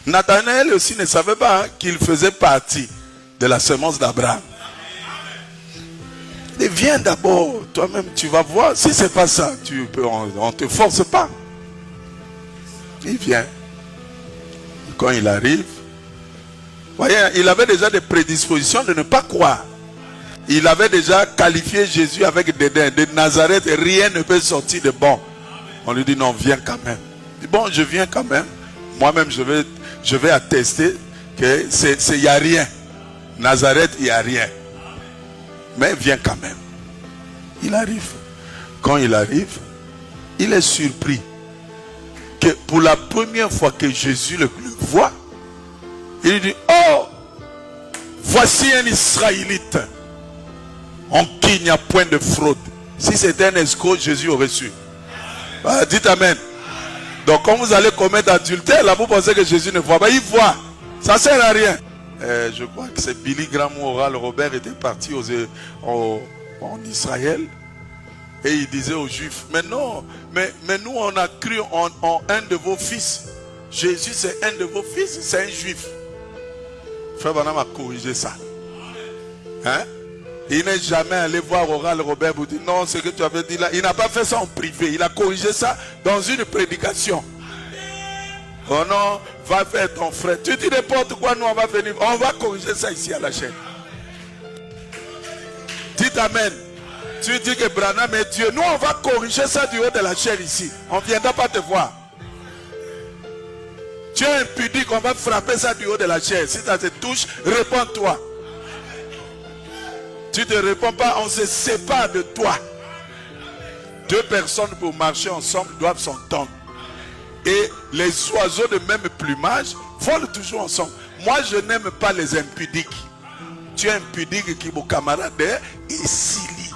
Nathanaël aussi ne savait pas qu'il faisait partie de la semence d'Abraham. Il dit, viens d'abord, toi-même tu vas voir. Si c'est pas ça, on ne te force pas. Il vient. Quand il arrive, voyez, il avait déjà des prédispositions de ne pas croire. Il avait déjà qualifié Jésus avec dédain. De Nazareth, rien ne peut sortir de bon. On lui dit non, viens quand même. Il dit, bon, je viens quand même. Moi-même, je vais attester que il n'y a rien. Nazareth, il n'y a rien. Mais viens quand même. Il arrive. Quand il arrive, il est surpris que pour la première fois que Jésus le voit, il dit, oh, voici un Israélite en qui il n'y a point de fraude. Si c'était un escroc, Jésus aurait su. Ah, dites Amen. Donc quand vous allez commettre adultère, là vous pensez que Jésus ne voit pas. Il voit. Ça ne sert à rien. Je crois que c'est Billy Graham ou Oral Robert était parti en Israël. Et il disait aux Juifs, mais non, mais nous on a cru en un de vos fils. Jésus c'est un de vos fils, c'est un juif. Frère Branham a corrigé ça. Hein? Il n'est jamais allé voir Oral Robert pour dire non, ce que tu avais dit là. Il n'a pas fait ça en privé. Il a corrigé ça dans une prédication. Oh non, va faire ton frère. Tu dis n'importe quoi, nous on va venir. On va corriger ça ici à la chaîne. Dites Amen. Tu dis que Branham est Dieu. Nous on va corriger ça du haut de la chaîne ici. On ne viendra pas te voir. Tu es impudique, on va frapper ça du haut de la chaîne. Si ça te touche, réponds-toi. Tu ne te réponds pas, on se sépare de toi. Deux personnes pour marcher ensemble doivent s'entendre. Et les oiseaux de même plumage volent toujours ensemble. Moi, je n'aime pas les impudiques. Tu es impudique qui mon camarade et Sili.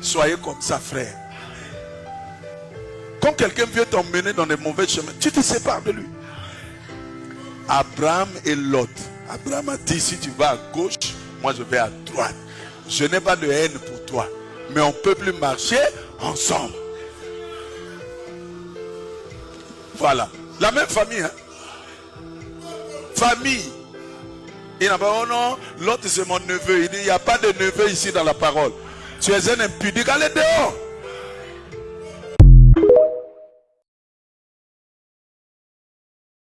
Soyez comme ça, frère. Quand quelqu'un veut t'emmener dans des mauvais chemins, tu te sépares de lui. Abraham et Lot. Abraham a dit, si tu vas à gauche, moi je vais à droite. Je n'ai pas de haine pour toi. Mais on ne peut plus marcher ensemble. Voilà. La même famille. Hein? Famille. Il n'a pas, oh non, l'autre c'est mon neveu. Il dit, il n'y a pas de neveu ici dans la parole. Tu es un impudique, allez dehors.